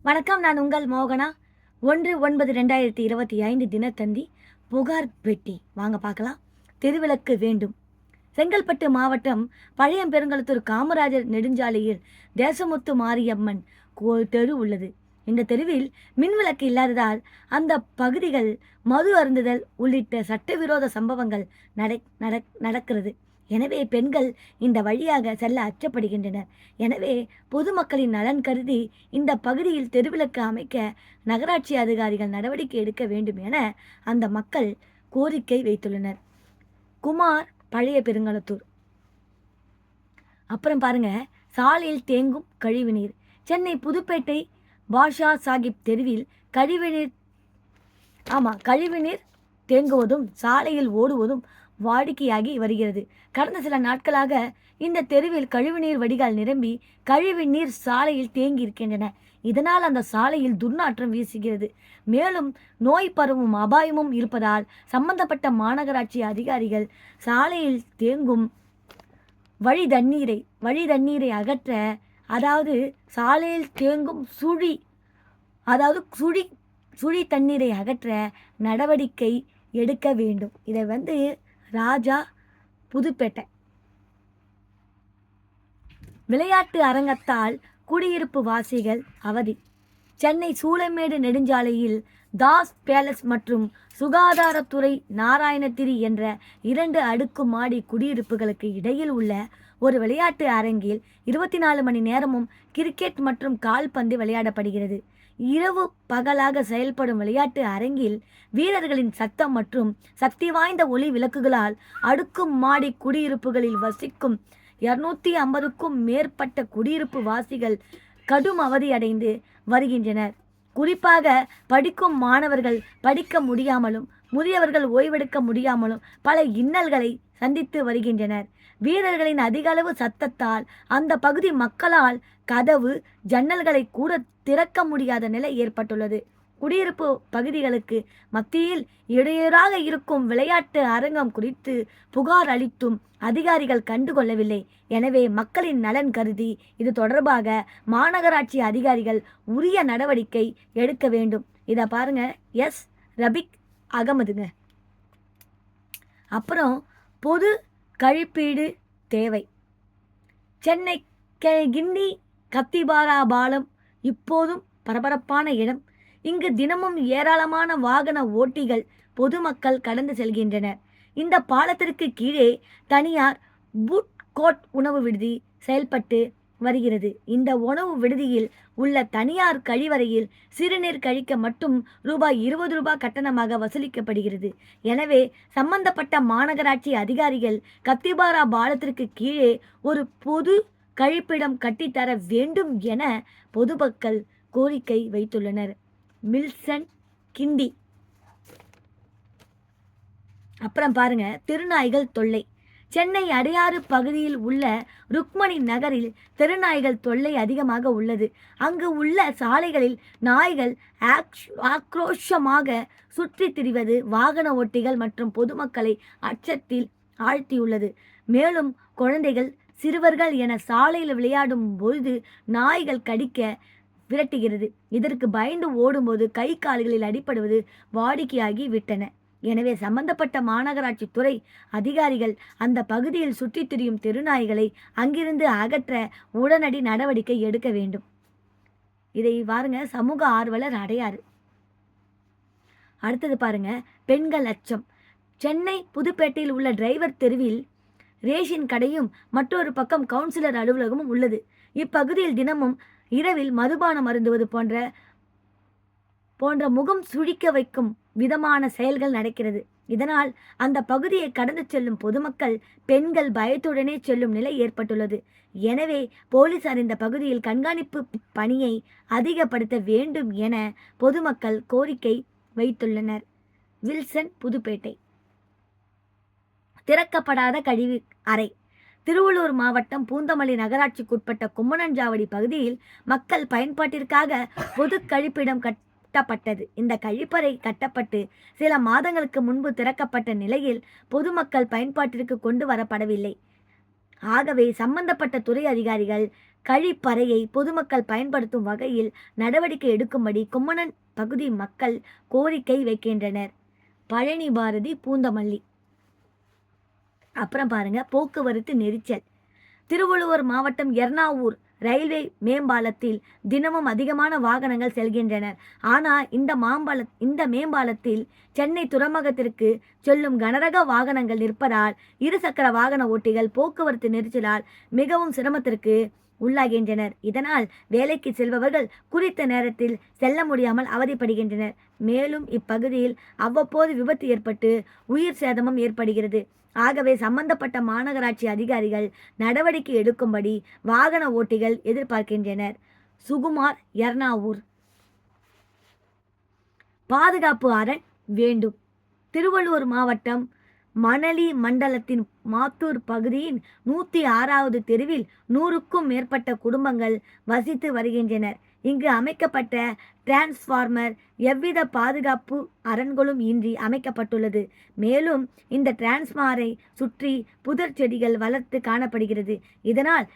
வணக்கம். நான் உங்கள் மோகனா. 1/9/2025 தினத்தந்தி புகார் பெட்டி. வாங்க பார்க்கலாம். தெருவிளக்கு வேண்டும். செங்கல்பட்டு மாவட்டம் பழையம்பெருங்குளத்தூர் காமராஜர் நெடுஞ்சாலையில் தேசமுத்து மாரியம்மன் தெரு உள்ளது. இந்த தெருவில் மின்விளக்கு இல்லாததால் அந்த பகுதிகள் மது அருந்துதல் உள்ளிட்ட சட்டவிரோத சம்பவங்கள் நடக்கிறது. எனவே பெண்கள் இந்த வழியாக செல்ல அச்சப்படுகின்றனர். எனவே பொதுமக்களின் நலன் கருதி இந்த பகுதியில் தெருவிளக்கு அமைக்க நகராட்சி அதிகாரிகள் நடவடிக்கை எடுக்க வேண்டும் என அந்த மக்கள் கோரிக்கை வைத்துள்ளனர். குமார், பழைய பெருங்குளத்தூர். அப்புறம் பாருங்க, சாலையில் தேங்கும் கழிவுநீர். சென்னை புதுப்பேட்டை பாஷா சாஹிப் தெருவில் கழிவுநீர் தேங்குவதும் சாலையில் ஓடுவதும் வாடிக்கையாகி வருகிறது. கடந்த சில நாட்களாக இந்த தெருவில் கழிவுநீர் வடிகால் நிரம்பி கழிவுநீர் சாலையில் தேங்கி இருக்கின்றன. இதனால் அந்த சாலையில் துர்நாற்றம் வீசுகிறது. மேலும் நோய் பரவும் அபாயமும் இருப்பதால் சம்பந்தப்பட்ட மாநகராட்சி அதிகாரிகள் சாலையில் தேங்கும் வழி தண்ணீரை அகற்ற, அதாவது சாலையில் தேங்கும் சுழி தண்ணீரை அகற்ற நடவடிக்கை எடுக்க வேண்டும். இதை ராஜா, புதுப்பேட்டை. விளையாட்டு அரங்கத்தால் குடியிருப்பு வாசிகள் அவதி. சென்னை சூளமேடு நெடுஞ்சாலையில் தாஸ் பேலஸ் மற்றும் சுகாதாரத்துறை நாராயணகிரி என்ற 2 அடுக்கு மாடி குடியிருப்புகளுக்கு இடையில் உள்ள ஒரு விளையாட்டு அரங்கில் 24 மணி நேரமும் கிரிக்கெட் மற்றும் கால்பந்து விளையாடப்படுகிறது. இரவு பகலாக செயல்படும் விளையாட்டு அரங்கில் வீரர்களின் சத்தம் மற்றும் சக்தி வாய்ந்த ஒளி விளக்குகளால் அடுக்கும் மாடி குடியிருப்புகளில் வசிக்கும் 250க்கும் மேற்பட்ட குடியிருப்பு வாசிகள் கடும் அவதியடைந்து வருகின்றனர். குறிப்பாக படிக்கும் மாணவர்கள் படிக்க முடியாமலும் முதியவர்கள் ஓய்வெடுக்க முடியாமலும் பல இன்னல்களை சந்தித்து வருகின்றனர். வீரர்களின் அதிகளவு சத்தத்தால் அந்த பகுதி மக்களால் கதவு ஜன்னல்களை கூட திறக்க முடியாத நிலை ஏற்பட்டுள்ளது. குடியிருப்பு பகுதிகளுக்கு மத்தியில் இடையூறாக இருக்கும் விளையாட்டு அரங்கம் குறித்து புகார் அளித்தும் அதிகாரிகள் கண்டுகொள்ளவில்லை. எனவே மக்களின் நலன் கருதி இது தொடர்பாக மாநகராட்சி அதிகாரிகள் உரிய நடவடிக்கை எடுக்க வேண்டும். இதை பாருங்க, எஸ் ரபிக் அகமதுங்க. அப்புறம் பொது கழிப்பீடு தேவை. சென்னை கிண்டி கத்திபாரா பாலம் இப்போதும் பரபரப்பான இடம். இங்கு தினமும் ஏராளமான வாகன ஓட்டிகள் பொதுமக்கள் கடந்து செல்கின்றனர். இந்த பாலத்திற்கு கீழே தனியார் புட் கோட் உணவு விடுதி செயல்பட்டு வருகிறது. இந்த உணவு விடுதியில் உள்ள தனியார் கழிவறையில் சிறுநீர் கழிக்க மட்டும் ₹20 கட்டணமாக வசூலிக்கப்படுகிறது. எனவே சம்பந்தப்பட்ட மாநகராட்சி அதிகாரிகள் கத்திபாரா பாலத்திற்கு கீழே ஒரு பொது கழிப்பிடம் கட்டித்தர வேண்டும் என பொதுமக்கள் கோரிக்கை வைத்துள்ளனர். மில்சன், கிண்டி. அப்புறம் பாருங்க, தெருநாய்கள் தொல்லை. சென்னை அடையாறு பகுதியில் உள்ள ருக்மணி நகரில் தெருநாய்கள் தொல்லை அதிகமாக உள்ளது. அங்கு உள்ள சாலைகளில் நாய்கள் ஆக்ரோஷமாக சுற்றி திரிவது வாகன ஓட்டிகள் மற்றும் பொதுமக்களை அச்சத்தில் ஆழ்த்தியுள்ளது. மேலும் குழந்தைகள், சிறுவர்கள் என சாலையில் விளையாடும் பொழுது நாய்கள் கடிக்க விரட்டுகிறது. இதற்கு பயந்து ஓடும்போது கை கால்களில் அடிபடுவது வாடிக்கையாகி விட்டன. எனவே சம்பந்தப்பட்ட மாநகராட்சி துறை அதிகாரிகள் அந்த பகுதியில் சுற்றித் திரியும் தெருநாய்களை அங்கிருந்து அகற்ற உடனடி நடவடிக்கை எடுக்க வேண்டும். இதை பாருங்க, சமூக ஆர்வலர் அடையாறு. அடுத்தது பாருங்க, பெண்கள் அச்சம். சென்னை புதுப்பேட்டையில் உள்ள டிரைவர் தெருவில் ரேஷன் கடையும் மற்றொரு பக்கம் கவுன்சிலர் அலுவலகமும் உள்ளது. இப்பகுதியில் தினமும் இரவில் மதுபானம் அருந்துவது போன்ற முகம் சுழிக்க வைக்கும் விதமான செயல்கள் நடக்கிறது. இதனால் அந்த பகுதியை கடந்து செல்லும் பொதுமக்கள், பெண்கள் பயத்துடனே செல்லும் நிலை ஏற்பட்டுள்ளது. எனவே போலீசார் இந்த பகுதியில் கண்காணிப்பு பணியை அதிகப்படுத்த வேண்டும் என பொதுமக்கள் கோரிக்கை வைத்துள்ளனர். வில்சன், புதுப்பேட்டை. திறக்கப்படாத கழிவு அறை. திருவள்ளூர் மாவட்டம் பூந்தமல்லி நகராட்சிக்குட்பட்ட கும்மனஞ்சாவடி பகுதியில் மக்கள் பயன்பாட்டிற்காக பொது கழிப்பிடம் கட்டப்பட்டது. இந்த கழிப்பறை கட்டப்பட்டு சில மாதங்களுக்கு முன்பு திறக்கப்பட்ட நிலையில் பொதுமக்கள் பயன்பாட்டிற்கு கொண்டு வரப்படவில்லை. ஆகவே சம்பந்தப்பட்ட துறை அதிகாரிகள் கழிப்பறையை பொதுமக்கள் பயன்படுத்தும் வகையில் நடவடிக்கை எடுக்கும்படி கும்மணன் பகுதி மக்கள் கோரிக்கை வைக்கின்றனர். பழனி பாரதி பூந்தமல்லி. அப்புறம் பாருங்க, போக்குவரத்து நெரிசல். திருவள்ளுவர் மாவட்டம் எர்ணாவூர் ரயில்வே மேம்பாலத்தில் தினமும் அதிகமான வாகனங்கள் செல்கின்றன. ஆனால் இந்த மேம்பாலத்தில் சென்னை துறைமுகத்திற்கு செல்லும் கனரக வாகனங்கள் நிற்பதால் இருசக்கர வாகன ஓட்டிகள் போக்குவரத்து நெரிசலால் மிகவும் சிரமத்திற்கு உள்ளாகின்றனர். இதனால் வேலைக்கு செல்பவர்கள் குறித்த நேரத்தில் செல்ல முடியாமல் அவதிப்படுகின்றனர். மேலும் இப்பகுதியில் அவ்வப்போது விபத்து ஏற்பட்டு உயிர் சேதமும் ஏற்படுகிறது. ஆகவே சம்பந்தப்பட்ட மாநகராட்சி அதிகாரிகள் நடவடிக்கை எடுக்கும்படி வாகன ஓட்டிகள் எதிர்பார்க்கின்றனர். சுகுமார், எர்ணாவூர். பாதுகாப்பு அரண் வேண்டும். திருவள்ளூர் மாவட்டம் மணலி மண்டலத்தின் மாத்தூர் பகுதியின் 106வது தெருவில் 100க்கும் மேற்பட்ட குடும்பங்கள் வசித்து வருகின்றனர். இங்கு அமைக்கப்பட்ட டிரான்ஸ்ஃபார்மர் எவ்வித பாதுகாப்பு அரண்களும் இன்றி அமைக்கப்பட்டுள்ளது. மேலும் இந்த டிரான்ஸ்ஃபார்மரை சுற்றி புதர் செடிகள் வளர்த்து காணப்படுகிறது. இதனால்